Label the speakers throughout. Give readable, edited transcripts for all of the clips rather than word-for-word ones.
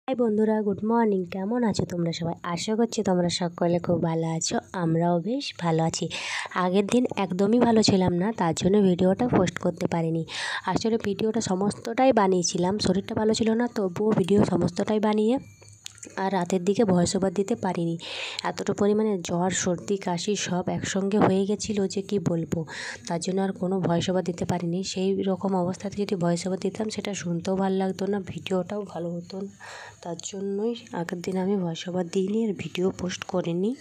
Speaker 1: High বন্ধুরা, good morning. কেমন আছো তোমরা সবাই? আশা করছি তোমরা সকলে খুব ভালো আছো। আমরাও বেশ ভালো আছি। আগের দিন একদমই ভালো ছিলাম না, তার জন্য ভিডিওটা পোস্ট করতে পারিনি। আসলে ভিডিওটা সমস্তটাই বানিয়েছিলাম, শরীরটা ভালো ছিল না, তবুও ভিডিও সমস্তটাই বানিয়ে আর রাতের দিকে ভয়েস ওভার দিতে পারিনি। এতটা পরিমাণে জ্বর, সর্দি, কাশি সব একসঙ্গে হয়ে গেছিলো যে কি বলবো। তার জন্য আর কোনো ভয়েস ওভার দিতে পারিনি। সেই রকম অবস্থাতে যদি ভয়েস ওভার দিতাম সেটা শুনতেও ভালো লাগতো না, ভিডিওটাও ভালো হতো না। তার জন্যই আগের দিন আমি ভয়েস ওভার দিইনি আর ভিডিও পোস্ট করিনি।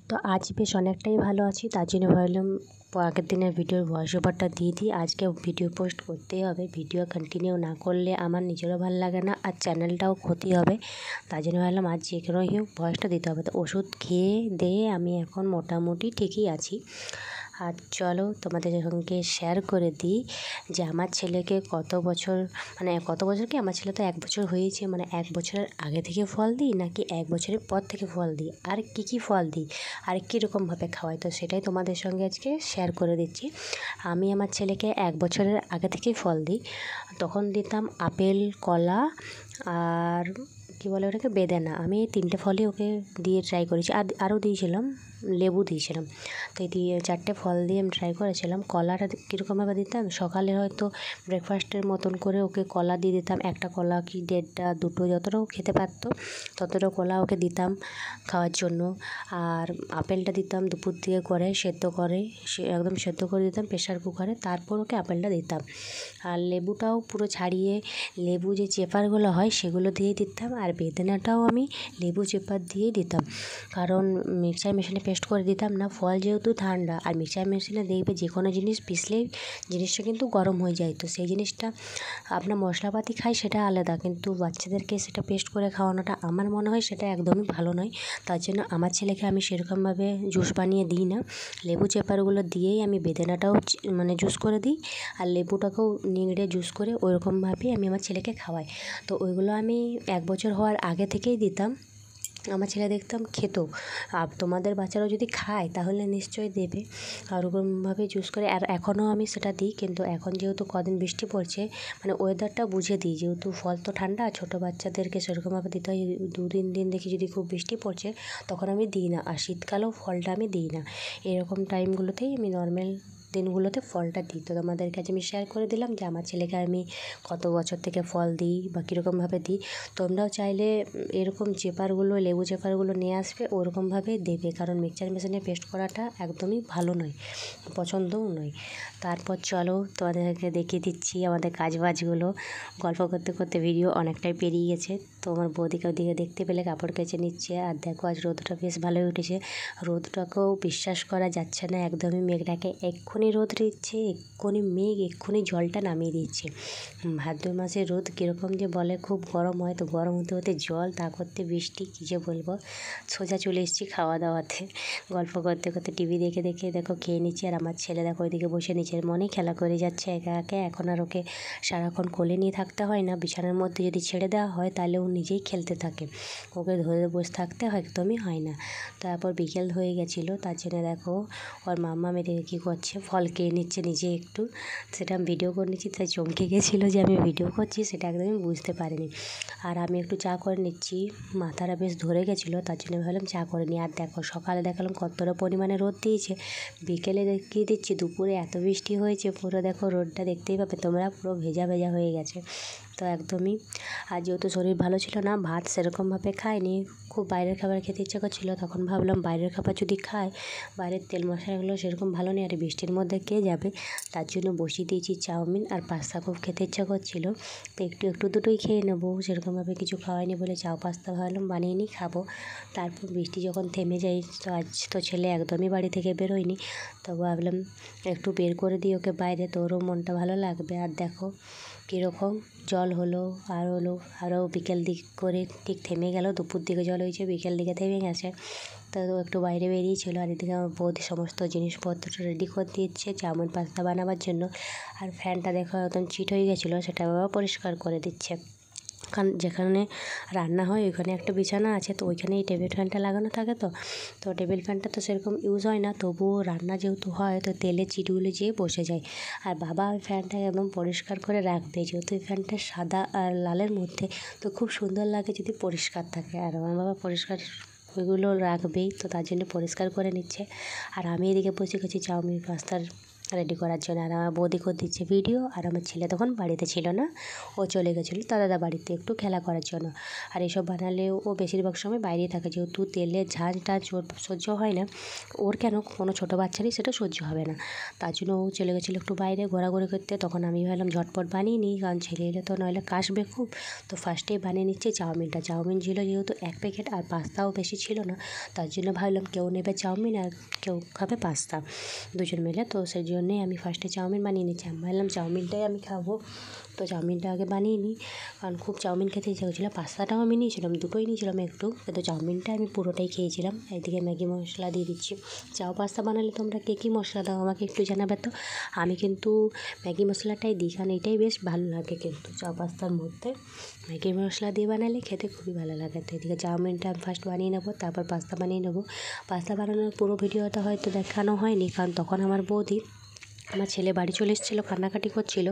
Speaker 1: তো আজ বেশ অনেকটাই ভালো আছি, তার জন্য ভাবলাম আগের দিনের ভিডিওর ভয়েস ওভারটা দিয়ে দিই। আজকে ভিডিও পোস্ট করতেই হবে, ভিডিও কন্টিনিউ না করলে আমার নিজেরও ভালো লাগে না আর চ্যানেলটাও ক্ষতি হবে। তার জন্য ভাবলাম আজ যে কোনো হোক ভয়েসটা দিতে হবে। তো ওষুধ খেয়ে দিয়ে আমি এখন মোটামুটি ঠিকই আছি। আর চলো তোমাদের সঙ্গে শেয়ার করে দিই যে আমার ছেলেকে কত বছর কি, আমার ছেলে তো 1 বছর হয়েছে, 1 বছরের আগে থেকে ফল দিই নাকি 1 বছরের পর থেকে ফল দিই, আর কি ফল দিই, আর কীরকমভাবে খাওয়াই, তো সেটাই তোমাদের সঙ্গে আজকে শেয়ার করে দিচ্ছি। আমি আমার ছেলেকে 1 বছরের আগে থেকেই ফল দিই। তখন দিতাম আপেল, কলা আর কী বলে ওটাকে, বেদানা। আমি এই 3টে ফলই ওকে দিয়ে ট্রাই করেছি, আর আরও দিয়েছিলাম, লেবু দিয়েছিলাম। তো এই 4টে ফল দিয়ে আমি ট্রাই করেছিলাম। কলাটা কীরকমভাবে দিতাম, সকালে হয়তো ব্রেকফাস্টের মতন করে ওকে কলা দিয়ে দিতাম। একটা কলা কি 1.5টা 2টো যতটাও খেতে পারতো ততটা কলা ওকে দিতাম খাওয়ার জন্য। আর আপেলটা দিতাম দুপুর দিকে করে সেদ্ধ করে, একদম সেদ্ধ করে দিতাম প্রেশার কুকারে, তারপর ওকে আপেলটা দিতাম। আর লেবুটাও পুরো ছাড়িয়ে লেবু যে চেপারগুলো হয় সেগুলো দিয়ে দিতাম। আর বেদানাটাও আমি লেবু চেপার দিয়েই দিতাম, কারণ মিক্সচার মেশিনে পেস্ট করে দিতাম না। ফল যেহেতু ঠান্ডা, আর মিক্সচার মেশিনে দেখবে যে কোনো জিনিস পিষলেই জিনিসটা কিন্তু গরম হয়ে যায়। তো সেই জিনিসটা আপনার মশলাপাতি খাই সেটা আলাদা, কিন্তু বাচ্চাদেরকে সেটা পেস্ট করে খাওয়ানোটা আমার মনে হয় সেটা একদমই ভালো নয়। তার জন্য আমার ছেলেকে আমি সেরকমভাবে জুস বানিয়ে দিই না। লেবু চেপারগুলো দিয়েই আমি বেদানাটাও জুস করে দিই, আর লেবুটাকেও নিংড়ে জুস করে ওইরকমভাবেই আমি আমার ছেলেকে খাওয়াই। তো ওইগুলো আমি 1 বছর হওয়ার আগে থেকেই দিতাম। আমার ছেলে দেখতাম খেত। আর তোমাদের বাচ্চারাও যদি খায় তাহলে নিশ্চয়ই দেবে আর ওরকমভাবে জুস করে। আর এখনও আমি সেটা দিই, কিন্তু এখন যেহেতু কদিন বৃষ্টি পড়ছে, ওয়েদারটা বুঝে দিই, যেহেতু ফল তো ঠান্ডা, ছোটো বাচ্চাদেরকে সেরকমভাবে দিতে হয়। 2-3 দিন দেখি যদি খুব বৃষ্টি পড়ছে তখন আমি দিই না, আর শীতকালেও ফলটা আমি দিই না। এরকম টাইমগুলোতেই আমি নর্মাল দিনগুলোতে ফলটা দিই। তো তোমাদের কাছে আমি শেয়ার করে দিলাম যে আমার ছেলেকে আমি কত বছর থেকে ফল দিই বা কীরকমভাবে দিই। তোমরাও চাইলে এরকম চেপারগুলো, লেবু চেপারগুলো নিয়ে আসবে, ওরকমভাবেই দেবে, কারণ মিক্সচার মেশিনে পেস্ট করাটা একদমই ভালো নয়, পছন্দও নয়। তারপর চলো তোমাদেরকে দেখিয়ে দিচ্ছি আমাদের কাজবাজগুলো। গল্প করতে করতে ভিডিও অনেকটাই পেরিয়ে গেছে। তো আমার বৌদিকে ওদিকে দেখতে পেলে কাপড় কেচে নিচ্ছে। আর দেখো আজ রোদটা বেশ ভালোই উঠেছে। রোদটাকেও বিশ্বাস করা যাচ্ছে না, একদমই মেঘটাকে এক্ষুনি রোদ দিচ্ছে, এক্ষুনি মেঘ, এক্ষুনি জলটা নামিয়ে দিচ্ছে। ভাদ্র মাসে রোদ কীরকম যে বলে, খুব গরম হয়, তো গরম হতে হতে জল, তা করতে বৃষ্টি, কী যে বলবো। সোজা চলে এসেছি খাওয়া দাওয়াতে। গল্প করতে করতে টিভি দেখে দেখে দেখো খেয়ে নিচ্ছি। আর আমার ছেলে দেখো ওইদিকে বসে নিচের মনে খেলা করে যাচ্ছে একা একা। এখন আর ওকে সারাক্ষণ কোলে নিয়ে থাকতে হয় না, বিছানার মধ্যে যদি ছেড়ে দেওয়া হয় তাহলে ও নিজেই খেলতে থাকে, ওকে ধরে বসে থাকতে একদমই হয় না। তারপর বিকেল হয়ে গেছিলো, তার জন্য দেখো ওর মাম্মা মেরে কী করছে, ফল খেয়ে নিচ্ছে নিজে একটু। সেটা আমি ভিডিও করে নিচ্ছি, তাই চমকে গেছিলো যে আমি ভিডিও করছি, সেটা একদমই বুঝতে পারিনি। আর আমি একটু চা করে নিচ্ছি, মাথাটা বেশ ধরে গেছিলো, তার জন্য ভাবলাম চা করে নিই। আর দেখো সকালে দেখালাম কতটা পরিমাণে রোদ দিয়েছে, বিকেলে দেখিয়ে দিচ্ছি দুপুরে এত বৃষ্টি হয়েছে, পুরো দেখো রোদটা দেখতেই পাবে তোমরা, পুরো ভেজা ভেজা হয়ে গেছে। তো একদমই, আর যেহেতু শরীর ভালো ছিল না, ভাত সেরকমভাবে খাইনি, খুব বাইরের খাবার খেতে ইচ্ছা করছিলো, তখন ভাবলাম বাইরের খাবার যদি খাই, বাইরের তেল মশলাগুলো সেরকম ভালো নেই, আর বৃষ্টির মধ্যে কে যাবে। তার জন্য বসিয়ে দিয়েছি চাউমিন আর পাস্তা, খুব খেতে ইচ্ছা করছিলো, তো একটু দুটোই খেয়ে নেবো, সেরকমভাবে কিছু খাওয়াইনি বলে চাউ পাস্তা ভাবলাম বানিয়ে নিই খাবো। তারপর বৃষ্টি যখন থেমে যায়, তো আজ তো ছেলে একদমই বাড়ি থেকে বেরোয়নি, তো ভাবলাম একটু বের করে দিই ওকে বাইরে, তো ওরও মনটা ভালো লাগবে। আর দেখো কীরকম জল হলো, আরও বিকেল দিক করে ঠিক থেমে গেল। দুপুর দিকে জল হয়েছে, বিকেল দিকে থেমে গেছে। তো একটু বাইরে বেরিয়েছিল, আর এদিকে আমার বৌদি সমস্ত জিনিসপত্র রেডি করে দিচ্ছে চাউমিন পাস্তা বানাবার জন্য। আর ফ্যানটা দেখো একদম চিট হয়ে গেছিলো, সেটা বাবা পরিষ্কার করে দিচ্ছে। কারণ যেখানে রান্না হয় ওইখানে একটা বিছানা আছে, তো ওইখানে এই টেবিল ফ্যানটা লাগানো থাকে। তো টেবিল ফ্যানটা তো সেরকম ইউজ হয় না, তবুও রান্না যেহেতু হয় তো তেলের চিটগুলো যেয়ে বসে যায়। আর বাবা ওই ফ্যানটা একদম পরিষ্কার করে রাখবে, যেহেতু ওই ফ্যানটা সাদা আর লালের মধ্যে, তো খুব সুন্দর লাগে যদি পরিষ্কার থাকে। আর আমার বাবা পরিষ্কার ওইগুলো রাখবেই, তো তার জন্য পরিষ্কার করে নিচ্ছে। আর আমি এদিকে বসে গেছি চাউমিন পাস্তার রেডি করার জন্য। আর আমার বৌদি করে দিচ্ছে ভিডিও। আর আমার ছেলে তখন বাড়িতে ছিল না, ও চলে গেছিলো তার দাদা বাড়িতে একটু খেলা করার জন্য। আর এইসব বানালে ও বেশিরভাগ সময় বাইরেই থাকে, যেহেতু তেলের ঝাঁঝ টাঝ ওর সহ্য হয় না। ওর কেন, কোনো ছোটো বাচ্চারই সেটা সহ্য হবে না, তার জন্য ও চলে গেছিলো একটু বাইরে ঘোরাঘুরি করতে। তখন আমি ভাবলাম ঝটপট বানিয়ে নিই, কারণ ছেলে এলে তো নইলে কাশবে খুব। তো ফার্স্টেই বানিয়ে নিচ্ছি চাউমিনটা। চাউমিন ছিল যেহেতু 1 প্যাকেট, আর পাস্তাও বেশি ছিল না, তার জন্য ভাবলাম কেউ নেবে চাউমিন আর কেউ খাবে পাস্তা, দুজন মিলে। তো সেই জন্যেই আমি ফার্স্টে চাউমিন বানিয়ে নিচ্ছি। আমি ভাবলাম চাউমিনটাই আমি খাবো, তো চাউমিনটা আগে বানিয়ে নিই, কারণ খুব চাউমিন খেতে ইচ্ছা করছিলো। পাস্তাটাও আমি নিয়েছিলাম, দুটোই নিয়েছিলাম একটু, কিন্তু চাউমিনটা আমি পুরোটাই খেয়েছিলাম। এদিকে ম্যাগি মশলা দিয়ে দিচ্ছি। চাউ পাস্তা বানালে তোমরা কে কী মশলা দাও আমাকে একটু জানাবে তো। আমি কিন্তু ম্যাগি মশলাটাই দিই, কারণ এটাই বেশ ভালো লাগে, কিন্তু চাউ পাস্তার মধ্যে ম্যাগি মশলা দিয়ে বানালে খেতে খুবই ভালো লাগে। তো এদিকে চাউমিনটা আমি ফার্স্ট বানিয়ে নেবো, তারপর পাস্তা বানিয়ে নেবো। পাস্তা বানানোর পুরো ভিডিওটা হয়তো দেখানো হয়নি, কারণ তখন আমার বৌদি, আমার ছেলে বাড়ি চলে এসেছিলো, কান্নাকাটি করছিল।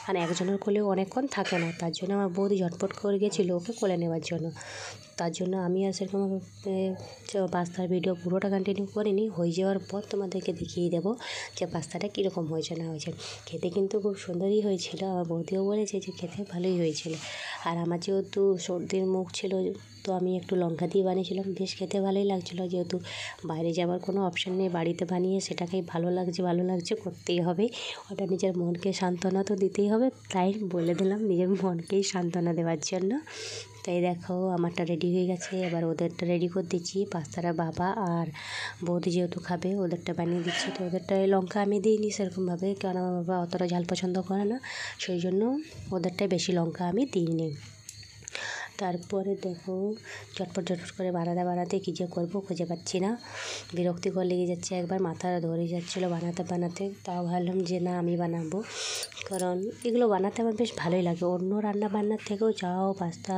Speaker 1: আর একজনের কোলেও অনেকক্ষণ থাকে না, তার জন্য আমার বৌদি ঝটপট করে গেছিলো ওকে কোলে নেওয়ার জন্য। তার জন্য আমি আর সেরকম পাস্তার ভিডিও পুরোটা কন্টিনিউ করিনি। হয়ে যাওয়ার পর তোমাদেরকে দেখিয়ে দেবো যে পাস্তাটা কীরকম হয়েছে না হয়েছে। খেতে কিন্তু খুব সুন্দরই হয়েছিল, আমার বৌদিও বলেছে যে খেতে ভালোই হয়েছিল। আর আমার যেহেতু সর্দির মুখ ছিল, তো আমি একটু লঙ্কা দিয়ে বানিয়েছিলাম, বেশ খেতে ভালোই লাগছিলো। যেহেতু বাইরে যাওয়ার কোনো অপশান নেই, বাড়িতে বানিয়ে সেটাকেই ভালো লাগছে করতেই হবে, ওটা নিজের মনকে সান্ত্বনা তো দিতেই হবে, তাই বলে দিলাম নিজের মনকেই সান্ত্বনা দেওয়ার জন্য। তাই দেখো আমারটা রেডি হয়ে গেছে, এবার ওদেরটা রেডি করে দিচ্ছি। পাস্তাটা বাবা আর বৌদি যেহেতু খাবে ওদেরটা বানিয়ে দিচ্ছি। তো ওদেরটায় লঙ্কা আমি দিইনি সেরকমভাবে, কারণ আমার বাবা অতটা ঝাল পছন্দ করে না, সেই জন্য ওদেরটায় বেশি লঙ্কা আমি দিইনি। তারপরে দেখো ঝটপট করে বানাতে কী যে করবো খুঁজে পাচ্ছি না, বিরক্তিকর লেগে যাচ্ছে, একবার মাথা ধরে যাচ্ছিলো বানাতে। তাও ভাবলাম যে না আমি বানাবো, কারণ এগুলো বানাতে আমার বেশ ভালোই লাগে। অন্য রান্না বান্নার থেকেও চাউ পাস্তা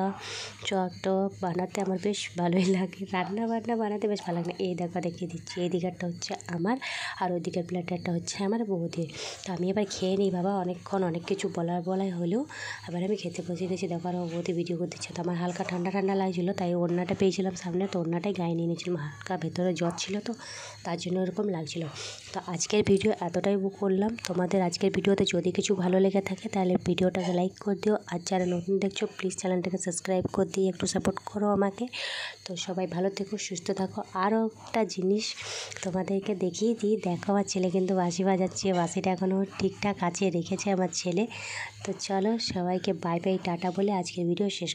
Speaker 1: চপ টপ বানাতে আমার বেশ ভালোই লাগে, রান্না বানাতে বেশ ভালো লাগে। এই দেখো দেখিয়ে দিচ্ছি, এই দিকেরটা হচ্ছে আমার, আর ওই দিকের প্লেটারটা হচ্ছে আমার বৌদির। তো আমি এবার খেয়ে নিই বাবা, অনেকক্ষণ অনেক কিছু বলাই হলেও এবার আমি খেতে বসে গেছি। দেখো আর বৌদি ভিডিও করে দিচ্ছে। তো আমার হালকা ঠান্ডা লাগছিলো, তাই ওড়নাটা পেয়েছিলাম সামনে, তো ওড়নাটাই গায়ে নিয়ে নিয়েছিলাম, হালকা ভেতরে জ্বর ছিল তো তার জন্য এরকম লাগছিলো। তো আজকের ভিডিও এতটাই করলাম। তোমাদের আজকের ভিডিওতে যদি কিছু ভালো লেগে থাকে তাহলে ভিডিওটাকে লাইক করে দিও, আর যারা নতুন দেখছো প্লিজ চ্যানেলটাকে সাবস্ক্রাইব করে দিয়ে একটু সাপোর্ট করো আমাকে। তো সবাই ভালো থেকো, সুস্থ থাকো। আরও একটা জিনিস তোমাদেরকে দেখিয়ে দিই, দেখো আমার ছেলে কিন্তু বাঁশি বাজাচ্ছে, বাঁশিটা এখনও ঠিকঠাক আছে রেখেছে আমার ছেলে। তো চলো সবাইকে বাই টাটা বলে আজকের ভিডিও শেষ।